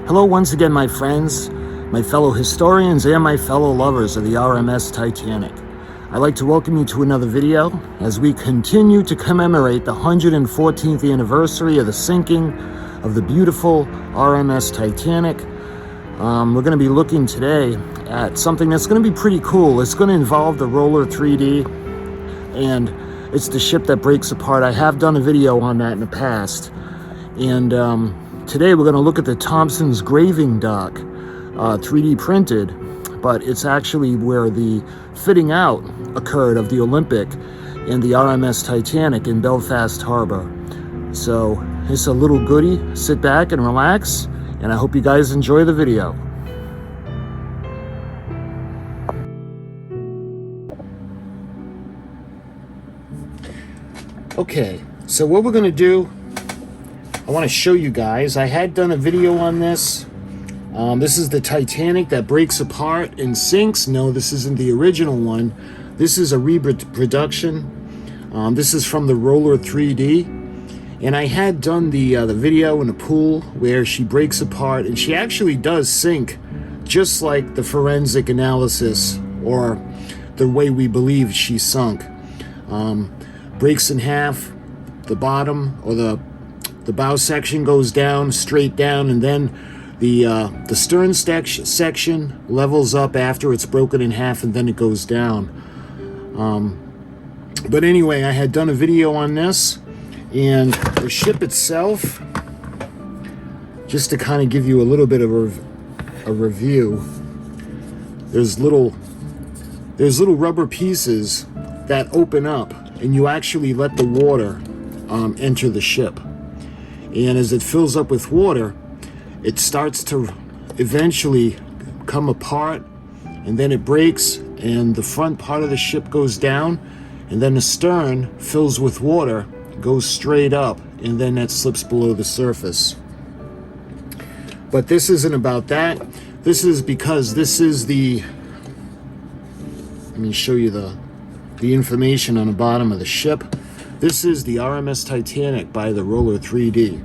Hello once again, my friends, my fellow historians, and my fellow lovers of the R.M.S. Titanic. I'd like to welcome you to another video as we continue to commemorate the 114th anniversary of the sinking of the beautiful R.M.S. Titanic. We're going to be looking today at something that's going to be pretty cool. It's going to involve the Roller 3D, and it's the ship that breaks apart. I have done a video on that in the past, and today we're going to look at the Thompson's Graving Dock, 3D printed, but it's actually where the fitting out occurred of the Olympic and the R.M.S. Titanic in Belfast Harbor. So it's a little goodie. Sit back and relax, and I hope you guys enjoy the video. Okay, so what we're going to do, I want to show you guys. I had done a video on this. This is the Titanic that breaks apart and sinks. No, this isn't the original one. This is a reproduction. This is from the Roller 3D. And I had done the video in a pool where she breaks apart, and she actually does sink, just like the forensic analysis, or the way we believe she sunk. Breaks in half, the bottom, or the bow section goes down, straight down, and then the stern section levels up after it's broken in half, and then it goes down. But anyway, I had done a video on this, and the ship itself, just to kind of give you a little bit of a review, there's little rubber pieces that open up, and you actually let the water enter the ship. And as it fills up with water, it starts to eventually come apart, and then it breaks, and the front part of the ship goes down, and then the stern fills with water, goes straight up, and then that slips below the surface. But this isn't about that. This is because this is the, let me show you the information on the bottom of the ship. This is the R.M.S. Titanic by the Roller 3D.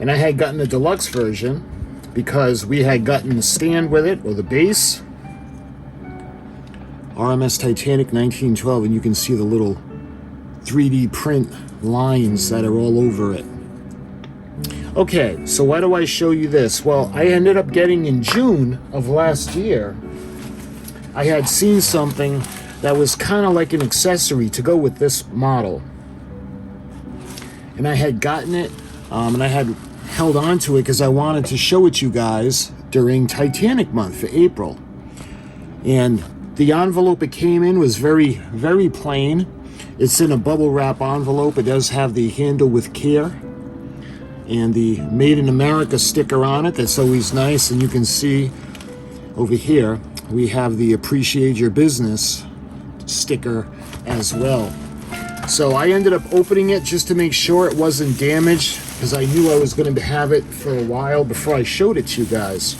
And I had gotten the deluxe version because we had gotten the stand with it, or the base. R.M.S. Titanic 1912, and you can see the little 3D print lines that are all over it. Okay, so why do I show you this? Well, I ended up getting, in June of last year, I had seen something that was kind of like an accessory to go with this model. And I had gotten it, and I had held on to it because I wanted to show it you guys during Titanic month for April. And the envelope it came in was very, very plain. It's in a bubble wrap envelope. It does have the handle with care and the Made in America sticker on it. That's always nice. And you can see over here, we have the Appreciate Your Business sticker as well. So I ended up opening it just to make sure it wasn't damaged, because I knew I was going to have it for a while before I showed it to you guys.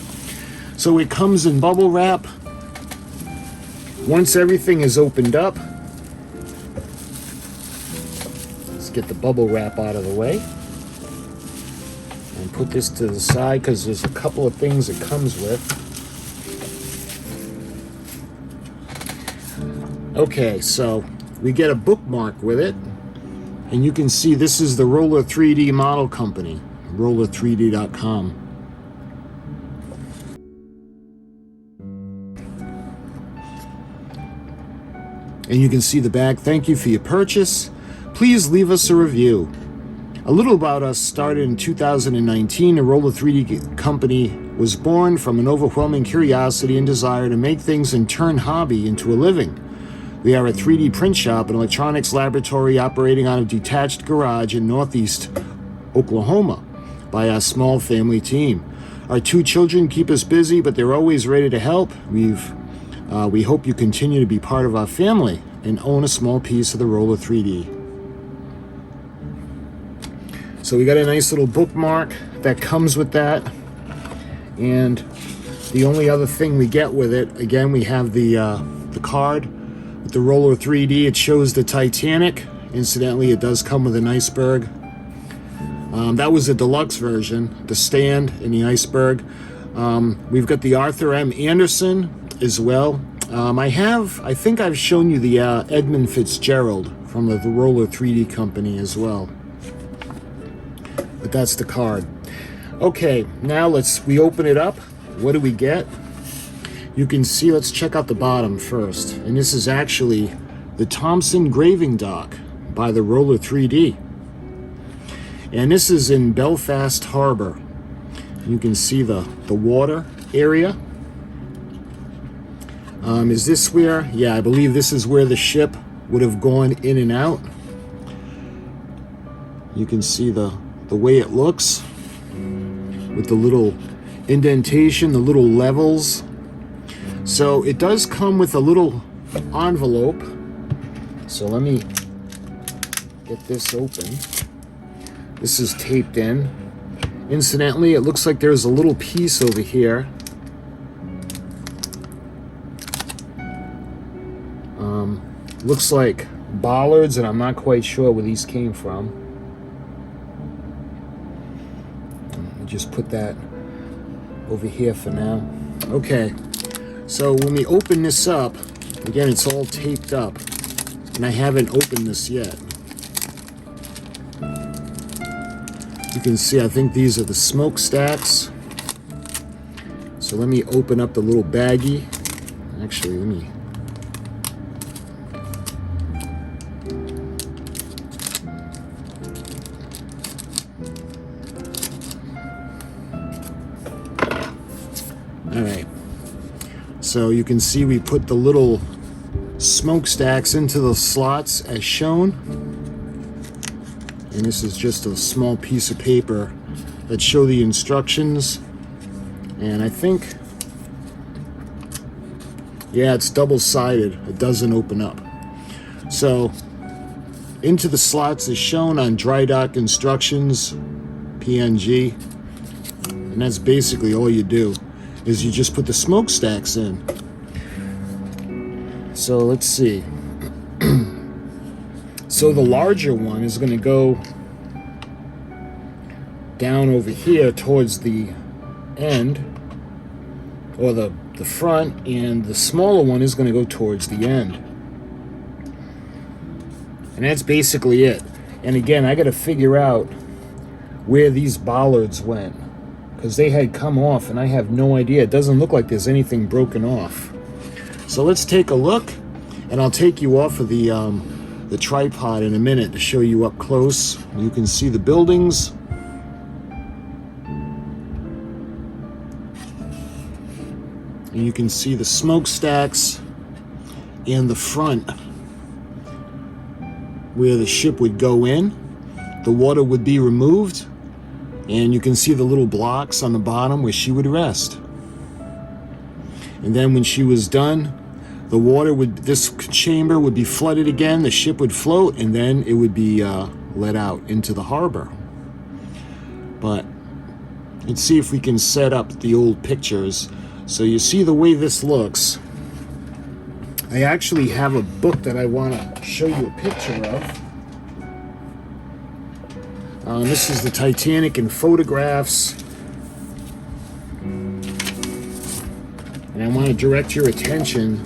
So it comes in bubble wrap. Once everything is opened up, let's get the bubble wrap out of the way and put this to the side, because there's a couple of things it comes with. Okay, so we get a bookmark with it, and you can see this is the Roller 3D model company, roller3d.com. And you can see the bag. Thank you for your purchase. Please leave us a review. A little about us started in 2019. The Roller 3D company was born from an overwhelming curiosity and desire to make things and turn hobby into a living. We are a 3D print shop and electronics laboratory operating out of a detached garage in Northeast Oklahoma by our small family team. Our two children keep us busy, but they're always ready to help. We hope you continue to be part of our family and own a small piece of the Roller 3D. So we got a nice little bookmark that comes with that. And the only other thing we get with it, again, we have the card. With the Roller 3D, it shows the Titanic. Incidentally, it does come with an iceberg. That was a deluxe version, the stand and the iceberg. We've got the Arthur M. Anderson as well. I think I've shown you the Edmund Fitzgerald from the Roller 3D company as well. But that's the card. Okay, now we open it up. What do we get? You can see, let's check out the bottom first. And this is actually the Thompson Graving Dock by the Roller 3D. And this is in Belfast Harbor. You can see the water area. Is this where? Yeah, I believe this is where the ship would have gone in and out. You can see the way it looks with the little indentation, the little levels. So it does come with a little envelope. So let me get this open. This is taped in. Incidentally, it looks like there's a little piece over here. Looks like bollards, and I'm not quite sure where these came from. I'll just put that over here for now. Okay, so when we open this up, again, it's all taped up, and I haven't opened this yet. You can see, I think these are the smokestacks. So let me open up the little baggie. Actually, let me... All right. So you can see we put the little smokestacks into the slots as shown. And this is just a small piece of paper that show the instructions. And I think, yeah, it's double-sided. It doesn't open up. So into the slots is shown on dry dock instructions, PNG. And that's basically all you do, is you just put the smokestacks in. So let's see. So the larger one is going to go down over here towards the end, or the front, and the smaller one is going to go towards the end. And that's basically it. And again, I got to figure out where these bollards went, because they had come off and I have no idea. It doesn't look like there's anything broken off. So let's take a look, and I'll take you off of the tripod in a minute to show you up close. You can see the buildings. And you can see the smokestacks in the front where the ship would go in. The water would be removed, and you can see the little blocks on the bottom where she would rest. And then when she was done, the water this chamber would be flooded again, the ship would float, and then it would be let out into the harbor. But let's see if we can set up the old pictures. So you see the way this looks. I actually have a book that I want to show you a picture of. This is the Titanic in photographs. And I want to direct your attention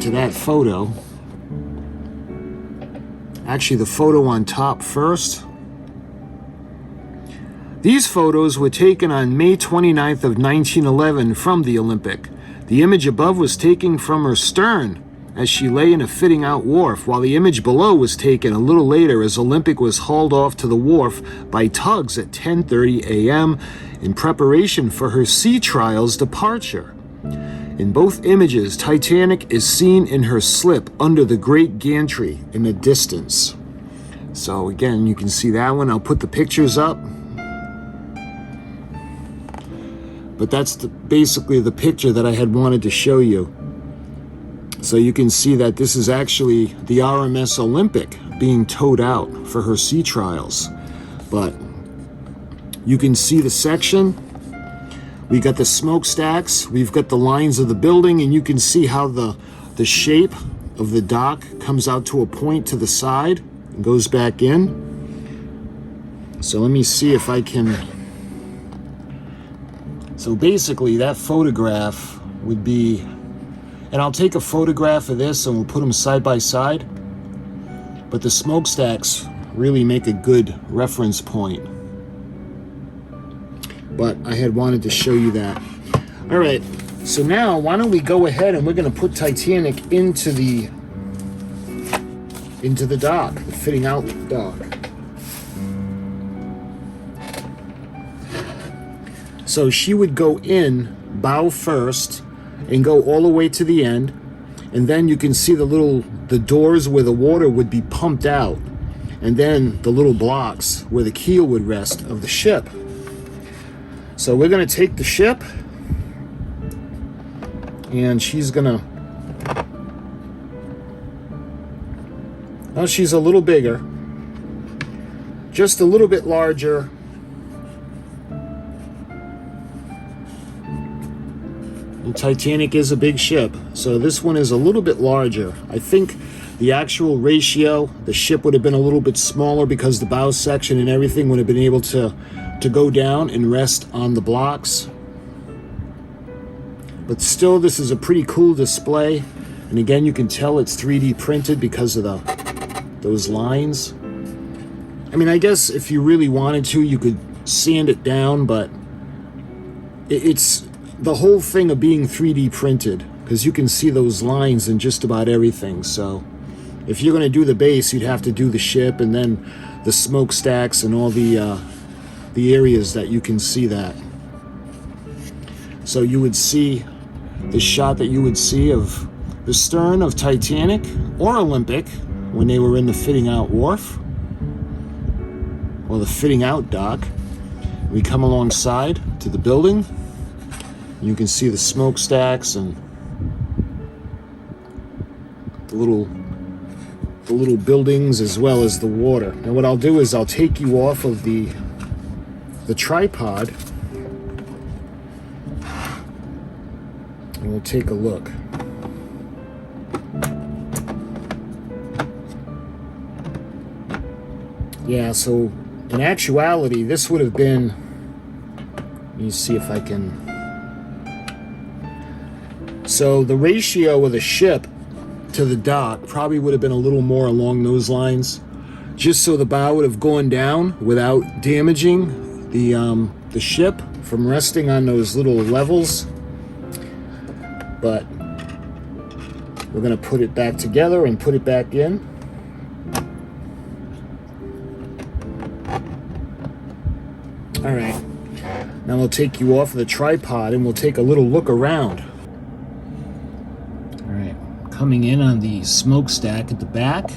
to that photo. Actually, the photo on top first. These photos were taken on May 29th of 1911 from the Olympic. The image above was taken from her stern as she lay in a fitting out wharf, while the image below was taken a little later as Olympic was hauled off to the wharf by tugs at 10:30 a.m. in preparation for her sea trials departure. In both images, Titanic is seen in her slip under the great gantry in the distance. So again, you can see that one. I'll put the pictures up. But that's basically the picture that I had wanted to show you. So you can see that this is actually the R.M.S. Olympic being towed out for her sea trials. But you can see the section. We got the smokestacks, we've got the lines of the building, and you can see how the shape of the dock comes out to a point to the side and goes back in. So let me see if I can. So basically that photograph would be, and I'll take a photograph of this and we'll put them side by side, but the smokestacks really make a good reference point. But I had wanted to show you that. All right, so now why don't we go ahead and we're going to put Titanic into the dock, the fitting out dock. So she would go in bow first and go all the way to the end, and then you can see the doors where the water would be pumped out, and then the little blocks where the keel would rest of the ship. So we're going to take the ship, and she's going to, well, she's a little bigger, just a little bit larger. And Titanic is a big ship, so this one is a little bit larger. I think the actual ratio, the ship would have been a little bit smaller because the bow section and everything would have been able to go down and rest on the blocks. But still, this is a pretty cool display. And again, you can tell it's 3D printed because of those lines. I mean, I guess if you really wanted to, you could sand it down, but it's the whole thing of being 3D printed, because you can see those lines in just about everything. So if you're going to do the base, you'd have to do the ship and then the smokestacks and all the areas that you can see that. So you would see the shot that you would see of the stern of Titanic or Olympic when they were in the fitting out wharf or the fitting out dock. We come alongside to the building. You can see the smokestacks and the little buildings as well as the water. Now what I'll do is I'll take you off of the tripod and we'll take a look. Yeah, so in actuality this would have been, let me see if I can. So the ratio of the ship to the dock probably would have been a little more along those lines, just so the bow would have gone down without damaging the ship from resting on those little levels. But we're going to put it back together and put it back in. All right, now we'll take you off of the tripod and we'll take a little look around. Coming in on the smokestack at the back,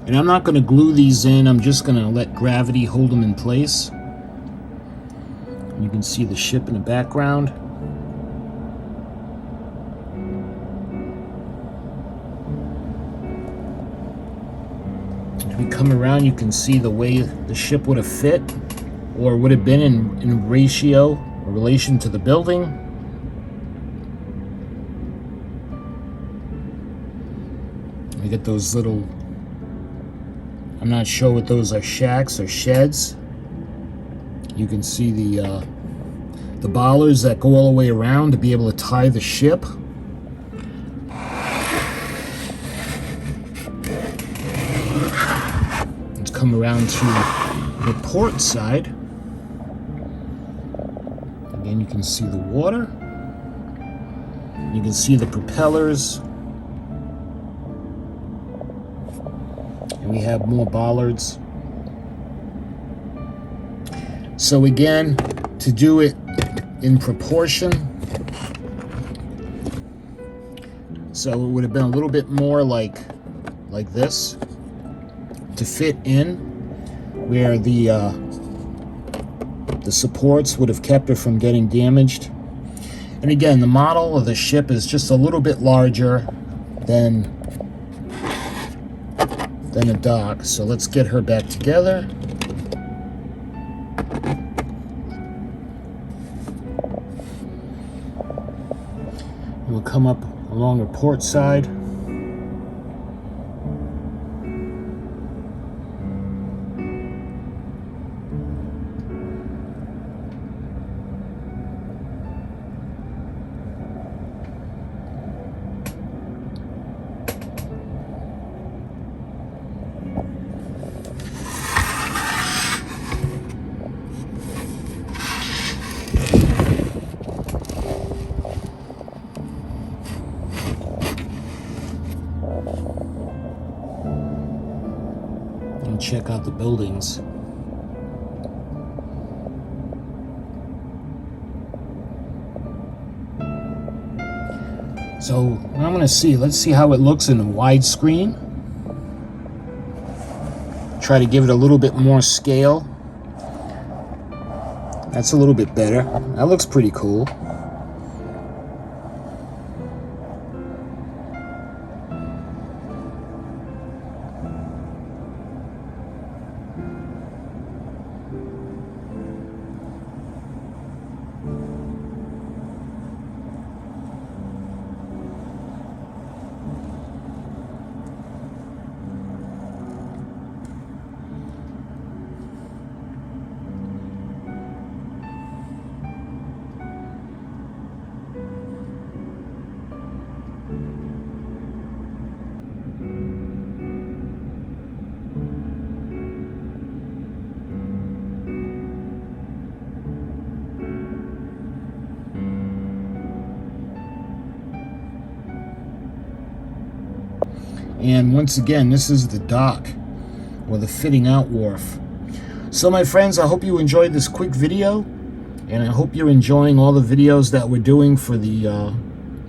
and I'm not going to glue these in, I'm just going to let gravity hold them in place. You can see the ship in the background. As we come around, you can see the way the ship would have fit or would have been in ratio or relation to the building. We get those little, I'm not sure what those are, shacks or sheds. You can see the bollards that go all the way around to be able to tie the ship. Let's come around to the port side. Again, you can see the water. You can see the propellers. And we have more bollards. So again, to do it in proportion, so it would have been a little bit more like this to fit in, where the supports would have kept it from getting damaged. And again, the model of the ship is just a little bit larger than a dock. So let's get her back together. We'll come up along the port side. check out the buildings. So I'm going to see. Let's see how it looks in a widescreen. Try to give it a little bit more scale. That's a little bit better. That looks pretty cool. And once again, this is the dock, or the fitting out wharf. So my friends, I hope you enjoyed this quick video, and I hope you're enjoying all the videos that we're doing for the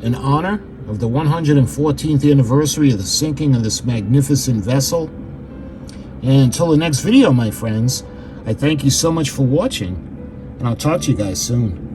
in honor of the 114th anniversary of the sinking of this magnificent vessel. And until the next video, my friends, I thank you so much for watching, and I'll talk to you guys soon.